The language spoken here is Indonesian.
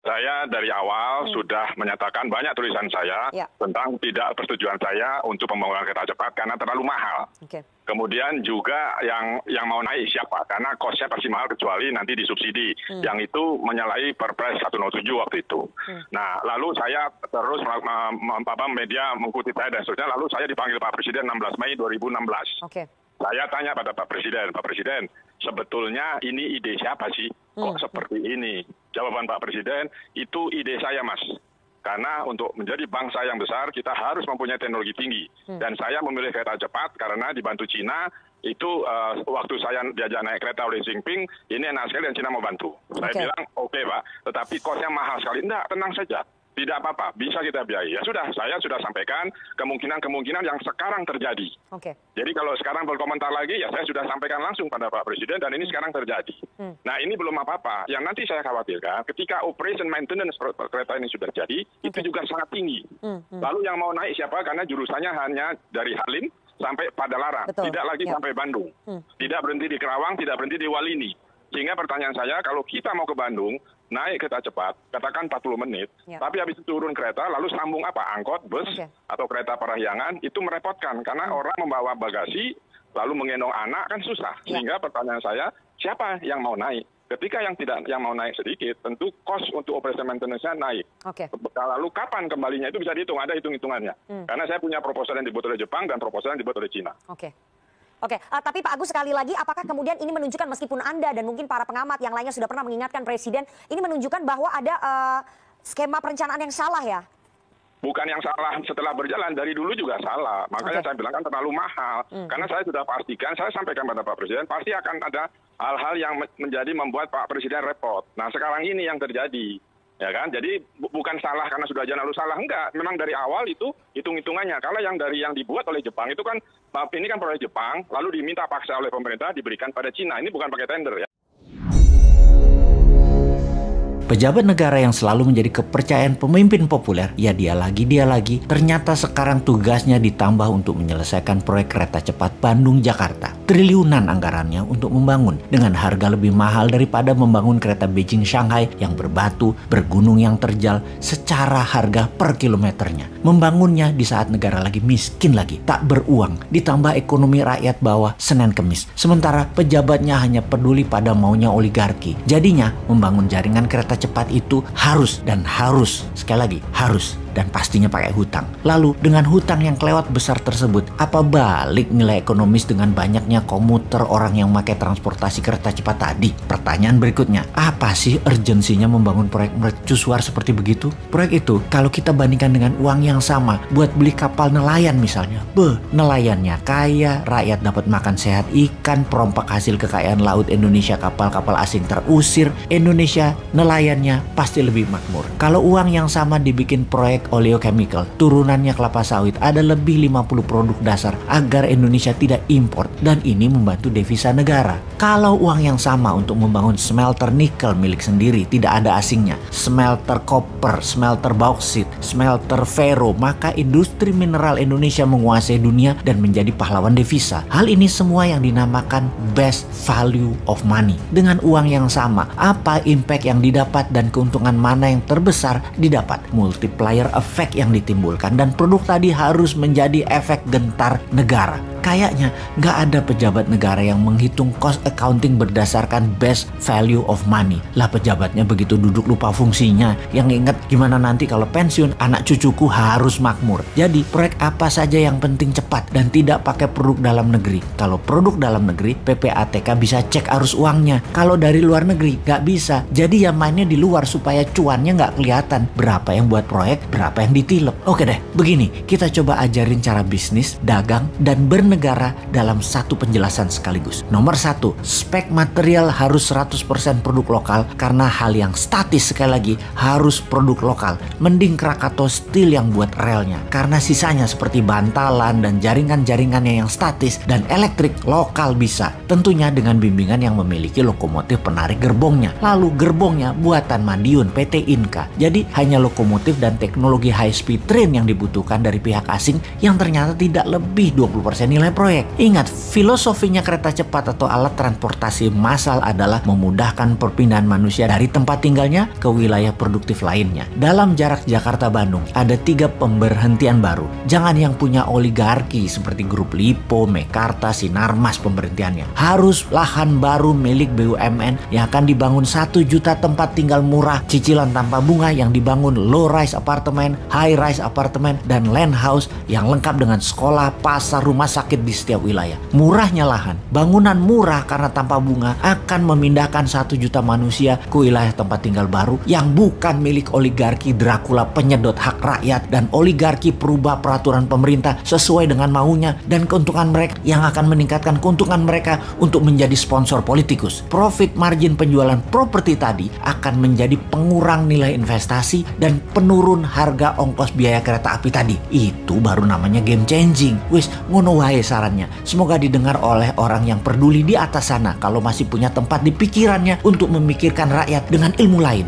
Saya dari awal sudah menyatakan banyak tulisan saya tentang tidak persetujuan saya untuk pembangunan kereta cepat karena terlalu mahal. Kemudian juga yang mau naik siapa? Karena kosnya pasti mahal kecuali nanti disubsidi. Yang itu menyalahi Perpres 107 waktu itu. Nah, lalu saya terus media mengikuti saya dan seterusnya. Lalu saya dipanggil Pak Presiden 16 Mei 2016. Saya tanya pada Pak Presiden, sebetulnya ini ide siapa sih? Kok seperti ini? Jawaban Pak Presiden, itu ide saya, Mas. Karena untuk menjadi bangsa yang besar, kita harus mempunyai teknologi tinggi. Dan saya memilih kereta cepat karena dibantu Cina, itu waktu saya diajak naik kereta oleh Xi Jinping, ini enak sekali dan Cina mau bantu. Saya bilang, oke Pak, tetapi kosnya mahal sekali. Enggak, tenang saja. Tidak apa-apa, bisa kita biayai. Ya sudah, saya sudah sampaikan kemungkinan-kemungkinan yang sekarang terjadi. Jadi kalau sekarang berkomentar lagi, ya saya sudah sampaikan langsung pada Pak Presiden dan ini sekarang terjadi. Nah ini belum apa-apa. Yang nanti saya khawatirkan, ketika operation maintenance kereta ini sudah jadi, itu juga sangat tinggi. Lalu yang mau naik siapa? Karena jurusannya hanya dari Halim sampai Padalarang, tidak lagi sampai Bandung. Tidak berhenti di Kerawang, tidak berhenti di Walini. Sehingga pertanyaan saya, kalau kita mau ke Bandung, naik kereta cepat, katakan 40 menit, tapi habis itu turun kereta, lalu sambung apa? Angkot, bus, atau kereta parahyangan, itu merepotkan. Karena orang membawa bagasi, lalu menggendong anak, kan susah. Sehingga pertanyaan saya, siapa yang mau naik? Ketika yang mau naik sedikit, tentu cost untuk operation maintenance-nya naik. Lalu kapan kembalinya itu bisa dihitung, ada hitung-hitungannya. Karena saya punya proposal yang dibuat oleh Jepang dan proposal yang dibuat oleh Cina. Tapi Pak Agus sekali lagi, apakah kemudian ini menunjukkan meskipun Anda dan mungkin para pengamat yang lainnya sudah pernah mengingatkan Presiden, ini menunjukkan bahwa ada skema perencanaan yang salah ya? Bukan yang salah setelah berjalan, dari dulu juga salah. Makanya saya bilang kan terlalu mahal. Karena saya sudah pastikan, saya sampaikan pada Pak Presiden, pasti akan ada hal-hal yang membuat Pak Presiden repot. Nah sekarang ini yang terjadi. Ya kan, jadi bukan salah karena sudah jalan lalu salah, enggak. Memang dari awal itu hitung-hitungannya. Kalau yang dibuat oleh Jepang itu kan, ini kan proyek Jepang, lalu diminta paksa oleh pemerintah diberikan pada Cina. Ini bukan pakai tender ya. Pejabat negara yang selalu menjadi kepercayaan pemimpin populer, ya dia lagi, ternyata sekarang tugasnya ditambah untuk menyelesaikan proyek kereta cepat Bandung-Jakarta. Triliunan anggarannya untuk membangun dengan harga lebih mahal daripada membangun kereta Beijing-Shanghai yang berbatu, bergunung yang terjal secara harga per kilometernya. Membangunnya di saat negara lagi miskin lagi, tak beruang, ditambah ekonomi rakyat bawah Senin Kemis. Sementara pejabatnya hanya peduli pada maunya oligarki. Jadinya membangun jaringan kereta cepat itu harus, sekali lagi harus, dan pastinya pakai hutang. Lalu dengan hutang yang kelewat besar tersebut, apa balik nilai ekonomis dengan banyaknya komuter orang yang pakai transportasi kereta cepat tadi? Pertanyaan berikutnya, apa sih urgensinya membangun proyek mercusuar seperti begitu? Proyek itu kalau kita bandingkan dengan uang yang sama buat beli kapal nelayan misalnya, nelayannya kaya, rakyat dapat makan sehat ikan, perompak hasil kekayaan laut Indonesia, kapal-kapal asing terusir, Indonesia nelayannya pasti lebih makmur. Kalau uang yang sama dibikin proyek oleochemical, turunannya kelapa sawit, ada lebih 50 produk dasar agar Indonesia tidak impor, dan ini membantu devisa negara. Kalau uang yang sama untuk membangun smelter nikel milik sendiri, tidak ada asingnya, smelter koper, smelter bauksit, smelter ferro, maka industri mineral Indonesia menguasai dunia dan menjadi pahlawan devisa. Hal ini semua yang dinamakan best value of money. Dengan uang yang sama, apa impact yang didapat dan keuntungan mana yang terbesar didapat? Multiplier efek yang ditimbulkan, dan produk tadi harus menjadi efek gentar negara. Kayaknya nggak ada pejabat negara yang menghitung cost accounting berdasarkan best value of money. Lah pejabatnya begitu duduk lupa fungsinya. Yang ingat gimana nanti kalau pensiun anak cucuku harus makmur. Jadi proyek apa saja yang penting cepat dan tidak pakai produk dalam negeri. Kalau produk dalam negeri, PPATK bisa cek arus uangnya. Kalau dari luar negeri nggak bisa. Jadi ya mainnya di luar supaya cuannya nggak kelihatan. Berapa yang buat proyek, berapa yang ditilep. Oke deh, begini kita coba ajarin cara bisnis, dagang, dan bernegara dalam satu penjelasan sekaligus. Nomor 1, spek material harus 100% produk lokal karena hal yang statis sekali lagi harus produk lokal. Mending Krakatau Steel yang buat relnya karena sisanya seperti bantalan dan jaringan-jaringannya yang statis dan elektrik lokal bisa. Tentunya dengan bimbingan yang memiliki lokomotif penarik gerbongnya. Lalu gerbongnya buatan Madiun PT Inka. Jadi hanya lokomotif dan teknologi high speed train yang dibutuhkan dari pihak asing yang ternyata tidak lebih 20% nilai nilai proyek. Ingat, filosofinya kereta cepat atau alat transportasi massal adalah memudahkan perpindahan manusia dari tempat tinggalnya ke wilayah produktif lainnya. Dalam jarak Jakarta-Bandung, ada 3 pemberhentian baru. Jangan yang punya oligarki seperti Grup Lipo, Mekarta, Sinarmas pemberhentiannya. Harus lahan baru milik BUMN yang akan dibangun 1 juta tempat tinggal murah, cicilan tanpa bunga yang dibangun low-rise apartemen, high-rise apartemen, dan land house yang lengkap dengan sekolah, pasar, rumah sakit di setiap wilayah. Murahnya lahan, bangunan murah karena tanpa bunga akan memindahkan 1 juta manusia ke wilayah tempat tinggal baru yang bukan milik oligarki Dracula penyedot hak rakyat dan oligarki perubah peraturan pemerintah sesuai dengan maunya dan keuntungan mereka yang akan meningkatkan keuntungan mereka untuk menjadi sponsor politikus. Profit margin penjualan properti tadi akan menjadi pengurang nilai investasi dan penurun harga ongkos biaya kereta api tadi. Itu baru namanya game changing. Wis, ngono wae sarannya. Semoga didengar oleh orang yang peduli di atas sana kalau masih punya tempat di pikirannya untuk memikirkan rakyat dengan ilmu lain.